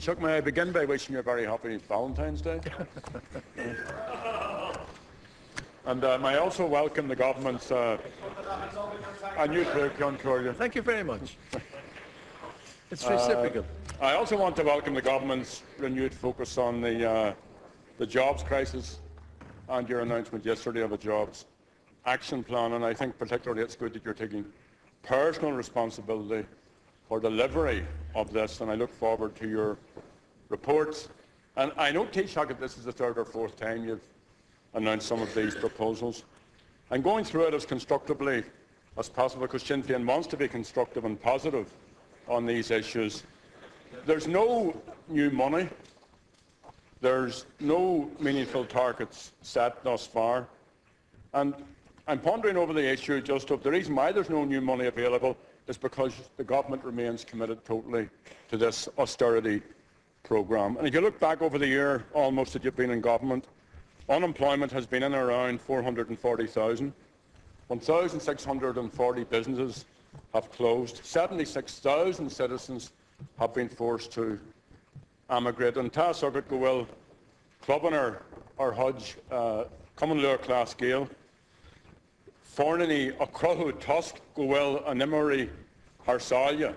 Taoiseach, may I begin by wishing you a very happy Valentine's Day? And may I also welcome the government's Thank you very much. It's reciprocal. I also want to welcome the government's renewed focus on the jobs crisis and your announcement yesterday of a jobs action plan, and I think particularly it's good that you're taking personal responsibility for delivery of this, and I look forward to your reports. And I know, Taoiseach, that this is the third or fourth time you've announced some of these proposals. I'm going through it as constructively as possible because Sinn Féin wants to be constructive and positive on these issues. There's no new money. There's no meaningful targets set thus far. And I'm pondering over the issue just of the reason why there's no new money available is because the government remains committed totally to this austerity programme. And if you look back over the year almost that you've been in government, unemployment has been in around 440,000. 1,640 businesses have closed. 76,000 citizens have been forced to emigrate. And Taoiseach go will clubbing our Hudge coming to our class scale. Fornini a crowd tusk go will an Emery Harsalia.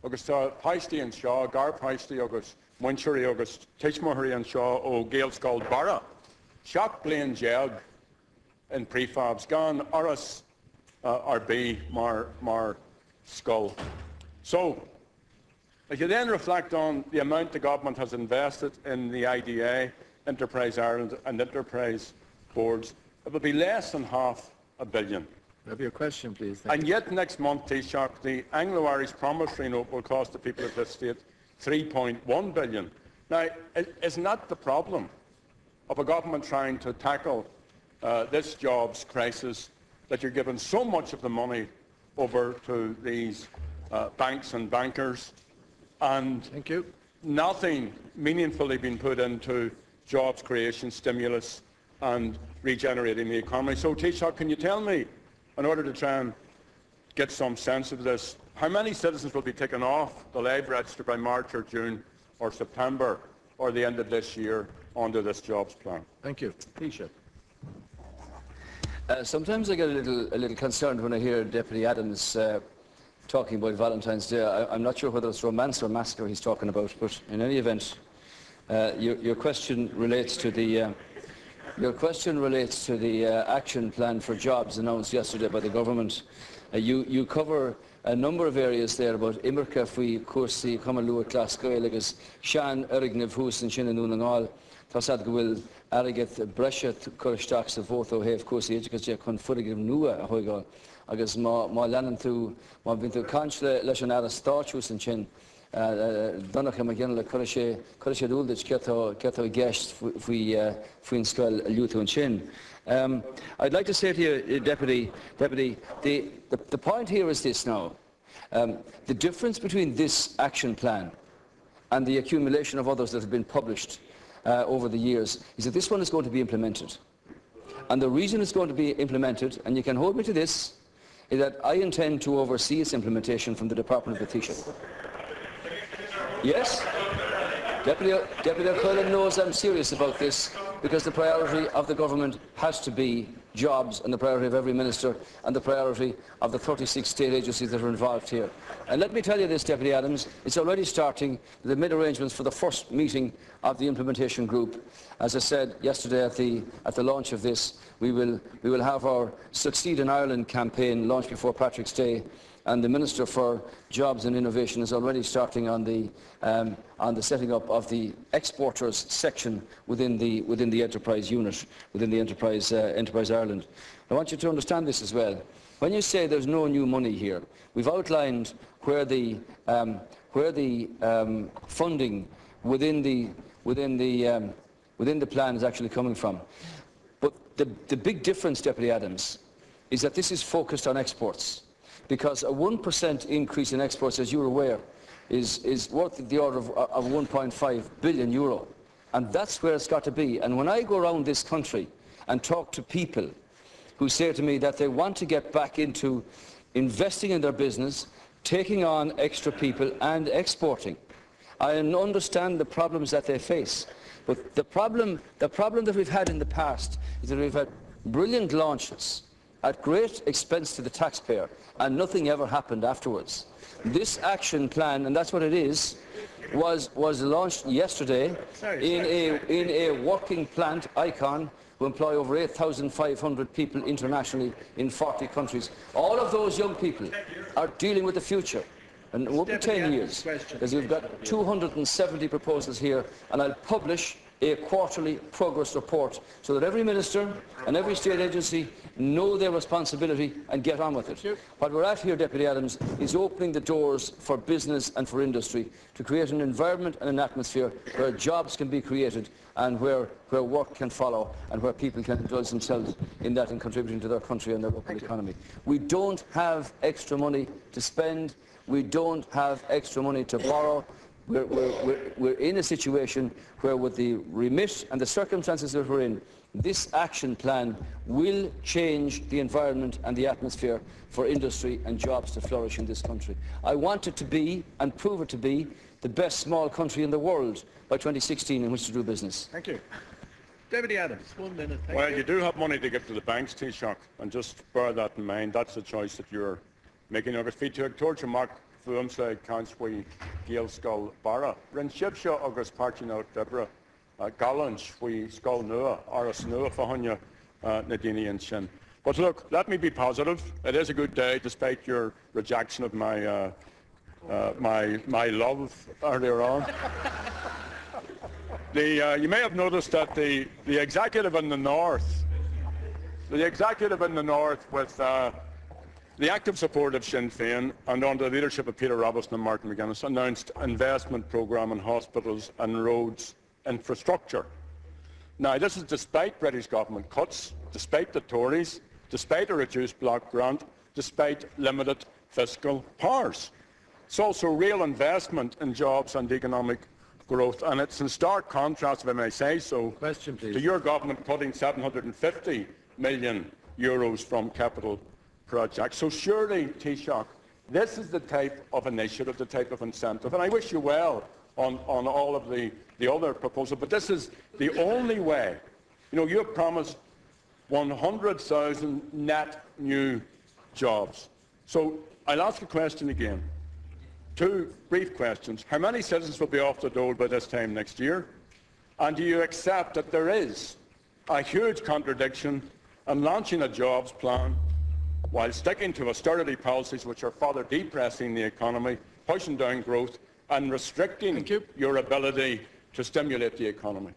Agus Paisty and Shaw, Gar Paisty Agus, Winchery Agus, Tishmohary and Shaw o Gale Scald Barra. Shock Blaine Jeg in prefabs gan Oris RB Mar Skull. So if you then reflect on the amount the government has invested in the IDA, Enterprise Ireland and Enterprise boards, it will be less than $500 million. Have your question, please. And yet next month, Taoiseach, the Anglo-Irish Promissory Note will cost the people of this state $3.1 billion. Now, isn't that the problem of a government trying to tackle this jobs crisis, that you're giving so much of the money over to these banks and bankers and nothing meaningfully being put into jobs creation, stimulus and regenerating the economy? So, Taoiseach, can you tell me, in order to try and get some sense of this, how many citizens will be taken off the Labour register by March or June or September or the end of this year under this jobs plan? Thank you. Taoiseach. Sometimes I get a little concerned when I hear Deputy Adams talking about Valentine's Day. I'm not sure whether it's romance or massacre he's talking about, but in any event, your question relates to the action plan for jobs announced yesterday by the government. You cover a number of areas there about Imerca fui cursi Kamalua Glasgow agus Shan Erignev Hus and Shinanun and all Tassad Gwil Ariget Breshet Kurstaks of Votho Have Cursi Educas Confurigim Nua Hoigal agus Ma Lannan to Ma Vinto Kanchle Leshanara Starchus and Chin Donachem again le Kurse Uldich Keto Guest Fuin Skull Luto and Chin. I'd like to say to you, Deputy, the point here is this now. The difference between this action plan and the accumulation of others that have been published over the years is that this one is going to be implemented. And the reason it's going to be implemented, and you can hold me to this, is that I intend to oversee its implementation from the Department of the Taoiseach. Yes? Deputy O'Connell knows I'm serious about this, because the priority of the government has to be jobs, and the priority of every minister, and the priority of the 36 state agencies that are involved here. And let me tell you this, Deputy Adams, it's already starting the mid-arrangements for the first meeting of the implementation group. As I said yesterday at the launch of this, we will have our Succeed in Ireland campaign launched before Patrick's Day, and the Minister for Jobs and Innovation is already starting on the setting up of the exporters section within the enterprise unit, within the Enterprise Ireland. I want you to understand this as well. When you say there's no new money here, we've outlined where the funding within the plan is actually coming from. But the big difference, Deputy Adams, is that this is focused on exports, because a 1% increase in exports, as you're aware, is worth the order of 1.5 billion euro. And that's where it's got to be. And when I go around this country and talk to people who say to me that they want to get back into investing in their business, taking on extra people and exporting, I understand the problems that they face. But the problem that we've had in the past is that we've had brilliant launches at great expense to the taxpayer, and nothing ever happened afterwards. This action plan, and that's what it is, was launched yesterday in a working plant, Icon, who employ over 8,500 people internationally in 40 countries. All of those young people are dealing with the future. And it won't be 10 years, because we've got 270 proposals here, and I'll publish a quarterly progress report so that every minister and every state agency know their responsibility and get on with it. What we're at here, Deputy Adams, is opening the doors for business and for industry to create an environment and an atmosphere where jobs can be created and where work can follow and where people can indulge themselves in that and contributing to their country and their local economy. We don't have extra money to spend. We don't have extra money to borrow. We're in a situation where, with the remit and the circumstances that we're in, this action plan will change the environment and the atmosphere for industry and jobs to flourish in this country. I want it to be, and prove it to be, the best small country in the world by 2016 in which to do business. Thank you. Deputy Adams, 1 minute. Well, you do have money to give to the banks, Taoiseach, and just bear that in mind. That's the choice that you're making. Agus fiú George Mark Fuamsa Council Gael Skull Barra. Rin Shibsha August Party out Deborah Gallange we Skull Nua Aris Nua Fahanya Nadini and Sinn. But look, let me be positive. It is a good day despite your rejection of my my love earlier on. You may have noticed that the executive in the north, with the active support of Sinn Féin and under the leadership of Peter Robertson and Martin McGuinness, announced investment programme in hospitals and roads infrastructure. Now, this is despite British government cuts, despite the Tories, despite a reduced block grant, despite limited fiscal powers. It's also real investment in jobs and economic growth, and it's in stark contrast, if I may say so, to your government cutting €750 million from capital projects. So surely, Taoiseach, this is the type of initiative, the type of incentive, and I wish you well on all of the other proposals, but this is the only way. You know, you have promised 100,000 net new jobs. So I'll ask a question again. Two brief questions. How many citizens will be off the dole by this time next year? And do you accept that there is a huge contradiction in launching a jobs plan while sticking to austerity policies which are further depressing the economy, pushing down growth and restricting your ability to stimulate the economy?